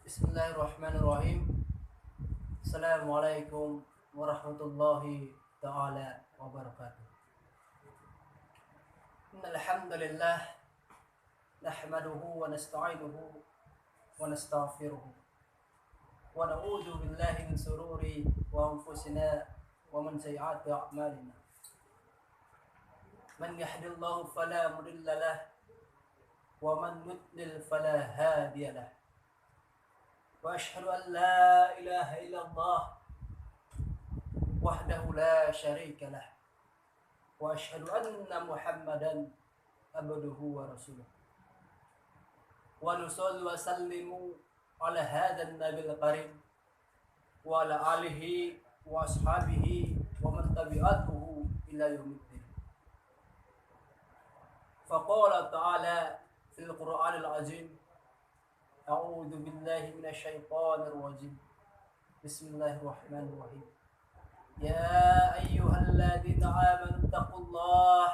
Bismillahirrahmanirrahim. Assalamualaikum warahmatullahi taala wabarakatuh. Innal hamdalillah nahmaduhu wa nasta'inuhu wa nastaghfiruh wa na'udzu billahi min sururi wa anfusina wa min sayyiati a'malina. Man yahdihillahu fala mudilla lahu wa man yudlil fala hadiya lahu. وأشهد أن لا إله إلا الله وحده لا شريك له وأشهد أن محمدا عبده ورسوله ونصلي وسلم على هذا النبي الكريم وعلى آله وأصحابه ومن تبعته إلى يوم الدين. فقال تعالى في القرآن العظيم: أعوذ بالله من الشيطان الرجيم. بسم الله الرحمن الرحيم. يا أيها الذين آمنوا اتقوا الله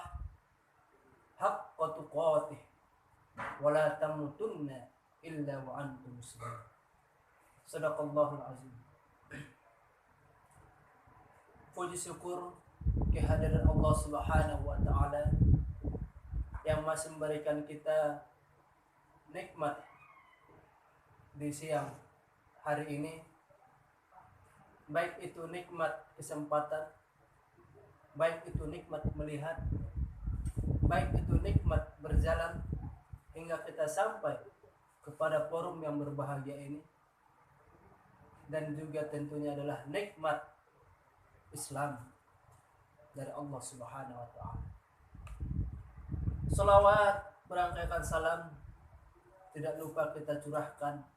حق تقاته ولا تموتن إلا وأنتم مسلمون. صدق الله العظيم. Puji syukur kehadiran Allah Subhanahu wa taala yang masih memberikan kita nikmat di siang hari ini, baik itu nikmat kesempatan, baik itu nikmat melihat, baik itu nikmat berjalan hingga kita sampai kepada forum yang berbahagia ini, dan juga tentunya adalah nikmat Islam dari Allah Subhanahu wa taala. Selawat berangkaikan salam tidak lupa kita curahkan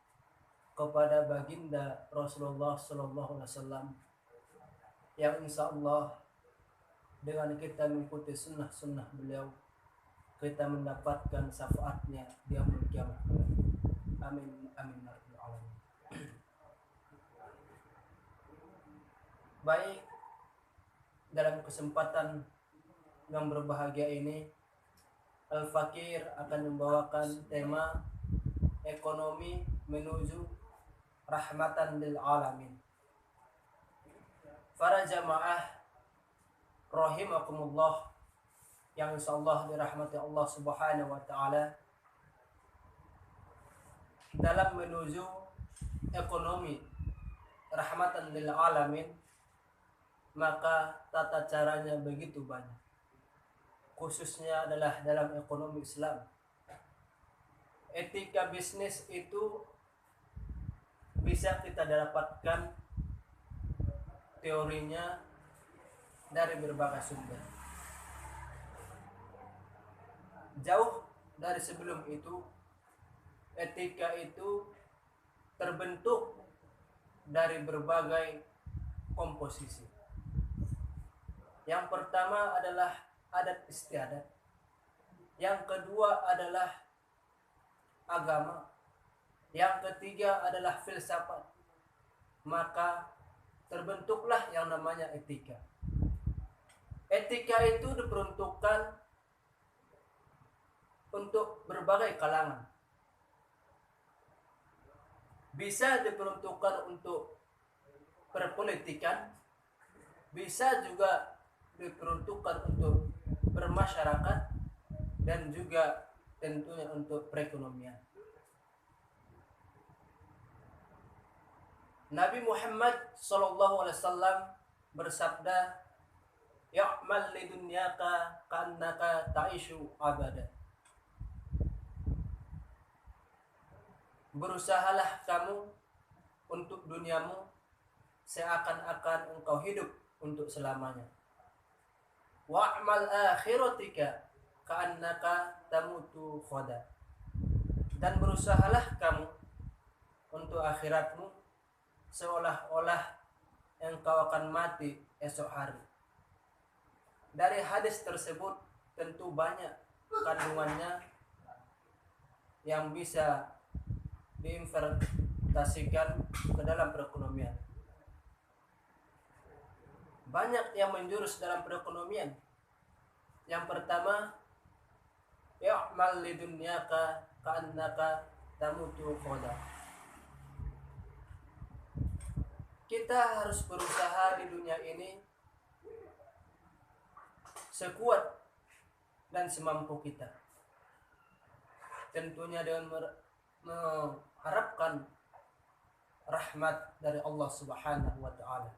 kepada baginda Rasulullah Sallallahu Alaihi Wasallam yang insya Allah dengan kita mengikuti sunnah-sunnah beliau kita mendapatkan syafaatnya di yaumul kiamat. Amin amin ya rabbal alamin. Baik, dalam kesempatan yang berbahagia ini Al-Fakir akan membawakan tema ekonomi menuju rahmatan lil alamin. Para jamaah rahimakumullah yang insyaallah dirahmati Allah Subhanahu wa taala, dalam menuju ekonomi rahmatan lil alamin, maka tata caranya begitu banyak, khususnya adalah dalam ekonomi Islam. Etika bisnis itu bisa kita dapatkan teorinya dari berbagai sumber. Jauh dari sebelum itu, etika itu terbentuk dari berbagai komposisi. Yang pertama adalah adat istiadat. Yang kedua adalah agama. Yang ketiga adalah filsafat. Maka terbentuklah yang namanya etika. Etika itu diperuntukkan untuk berbagai kalangan. Bisa diperuntukkan untuk perpolitikan, bisa juga diperuntukkan untuk bermasyarakat, dan juga tentunya untuk perekonomian. Nabi Muhammad SAW bersabda, "Ya'mal lidunyaka ka'annaka ta'ishu abada." Berusahalah kamu untuk duniamu seakan-akan engkau hidup untuk selamanya. Wa'mal akhiratika ka'annaka tamutu khoda. Dan berusahalah kamu untuk akhiratmu seolah-olah engkau akan mati esok hari. Dari hadis tersebut tentu banyak kandungannya yang bisa diinvestasikan ke dalam perekonomian. Banyak yang menjurus dalam perekonomian. Yang pertama, ya'mal lidunyaka ka'annaka tamutu khoda. kita harus berusaha di dunia ini sekuat dan semampu kita. Tentunya dengan mengharapkan rahmat dari Allah Subhanahu wa taala.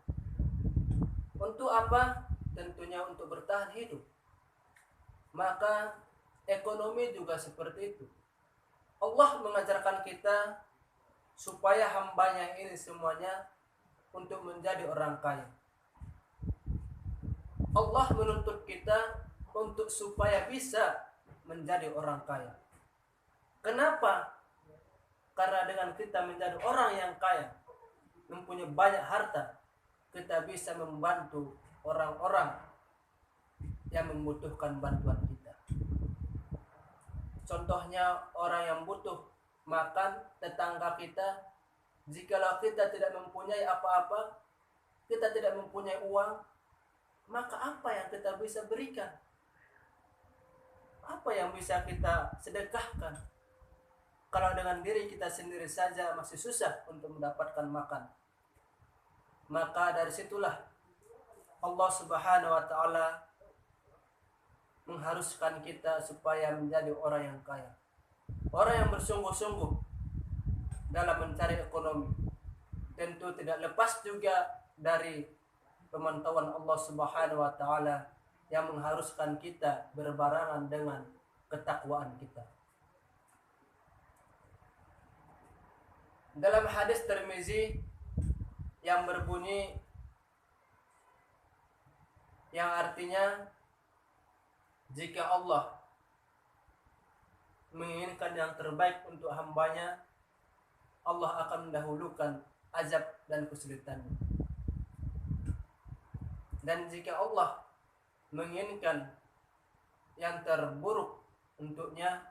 Untuk apa? Tentunya untuk bertahan hidup. Maka ekonomi juga seperti itu. Allah mengajarkan kita supaya hambanya ini semuanya untuk menjadi orang kaya. Allah menuntut kita untuk supaya bisa menjadi orang kaya. Kenapa? Karena dengan kita menjadi orang yang kaya, mempunyai banyak harta, kita bisa membantu orang-orang yang membutuhkan bantuan kita. Contohnya orang yang butuh makan, tetangga kita. Jikalau kita tidak mempunyai apa-apa, kita tidak mempunyai uang, maka apa yang kita bisa berikan? Apa yang bisa kita sedekahkan? Kalau dengan diri kita sendiri saja masih susah untuk mendapatkan makan. Maka dari situlah Allah Subhanahu wa taala mengharuskan kita supaya menjadi orang yang kaya. Orang yang bersungguh-sungguh dalam mencari ekonomi. Tentu tidak lepas juga dari pemantauan Allah Subhanahu wa taala yang mengharuskan kita berbarengan dengan ketakwaan kita. Dalam hadis Tirmizi yang berbunyi yang artinya jika Allah menginginkan yang terbaik untuk hambanya, Allah akan mendahulukan azab dan kesulitannya. Dan jika Allah menginginkan yang terburuk untuknya,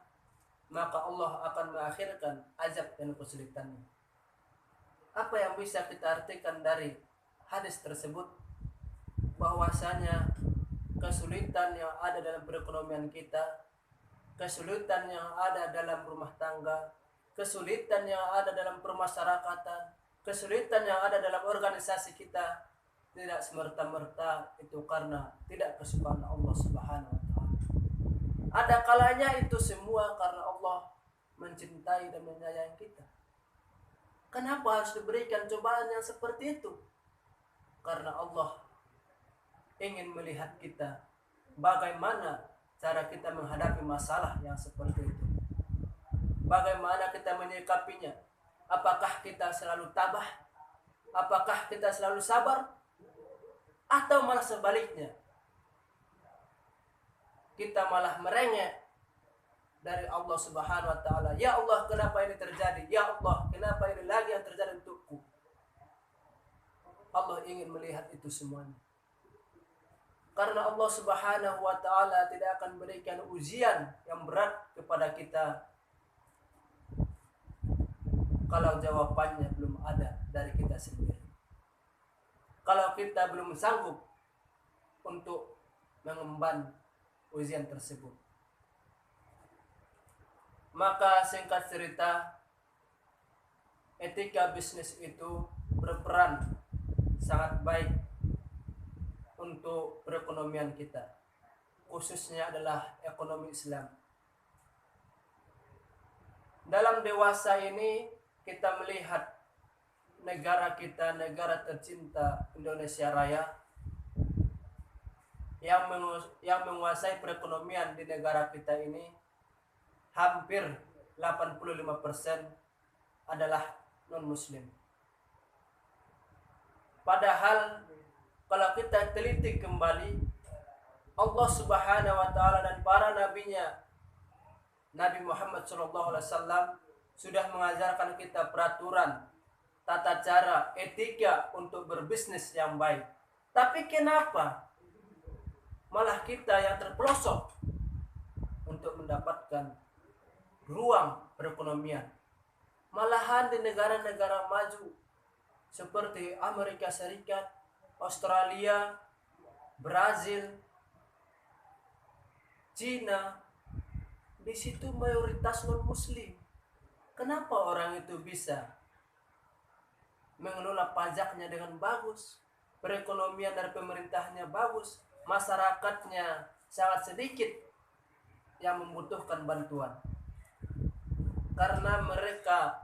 maka Allah akan mengakhirkan azab dan kesulitannya. Apa yang bisa kita artikan dari hadis tersebut? Bahwasanya kesulitan yang ada dalam perekonomian kita, kesulitan yang ada dalam rumah tangga, kesulitan yang ada dalam permasyarakatan, kesulitan yang ada dalam organisasi kita, tidak semerta-merta itu karena tidak kesukaan Allah Subhanahu wa taala. Ada kalanya itu semua karena Allah mencintai dan menyayangi kita. Kenapa harus diberikan cobaan yang seperti itu? Karena Allah ingin melihat kita bagaimana cara kita menghadapi masalah yang seperti itu. Bagaimana kita menyikapinya? Apakah kita selalu tabah? Apakah kita selalu sabar? Atau malah sebaliknya? Kita malah merengek dari Allah Subhanahu wa taala. Ya Allah, kenapa ini terjadi? Ya Allah, kenapa ini lagi yang terjadi untukku? Allah ingin melihat itu semuanya. Karena Allah Subhanahu wa taala tidak akan berikan ujian yang berat kepada kita kalau jawabannya belum ada dari kita sendiri. Kalau kita belum sanggup untuk mengemban ujian tersebut. Maka singkat cerita, etika bisnis itu berperan sangat baik untuk perekonomian kita, khususnya adalah ekonomi Islam. Dalam dewasa ini kita melihat negara kita, negara tercinta Indonesia Raya, yang menguasai perekonomian di negara kita ini hampir 85% adalah non-muslim. Padahal kalau kita teliti kembali, Allah Subhanahu wa taala dan para nabinya, Nabi Muhammad SAW sudah mengajarkan kita peraturan, tata cara, etika untuk berbisnis yang baik. Tapi kenapa malah kita yang terpelosok untuk mendapatkan ruang perekonomian? Malahan di negara-negara maju seperti Amerika Serikat, Australia, Brazil, Cina, di situ mayoritas non-muslim. Kenapa orang itu bisa mengelola pajaknya dengan bagus, perekonomian dari pemerintahnya bagus, masyarakatnya sangat sedikit yang membutuhkan bantuan. Karena mereka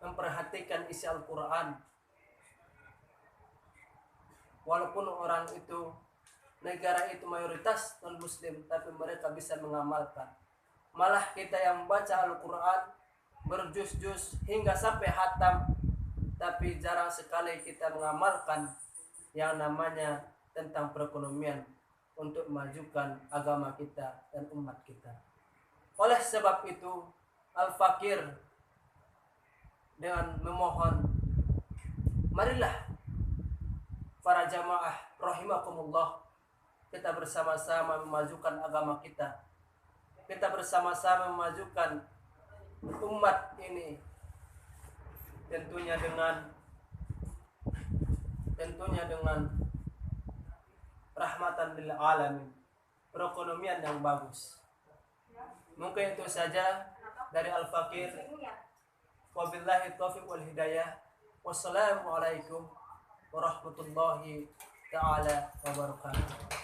memperhatikan isi Al-Quran. Walaupun orang itu, negara itu mayoritas non-muslim, tapi mereka bisa mengamalkan. Malah kita yang baca Al-Quran berjuz-juz hingga sampai hatam, tapi jarang sekali kita mengamalkan yang namanya tentang perekonomian untuk memajukan agama kita dan umat kita. Oleh sebab itu, Al-Fakir dengan memohon, marilah para jamaah rahimakumullah, kita bersama-sama memajukan agama kita. Kita bersama-sama memajukan umat ini, tentunya dengan rahmatan lil alamin, perekonomian yang bagus. Mungkin itu saja dari Al-Fakir. Wabillahi taufiq wal hidayah. Wassalamualaikum warahmatullahi ta'ala wabarakatuh.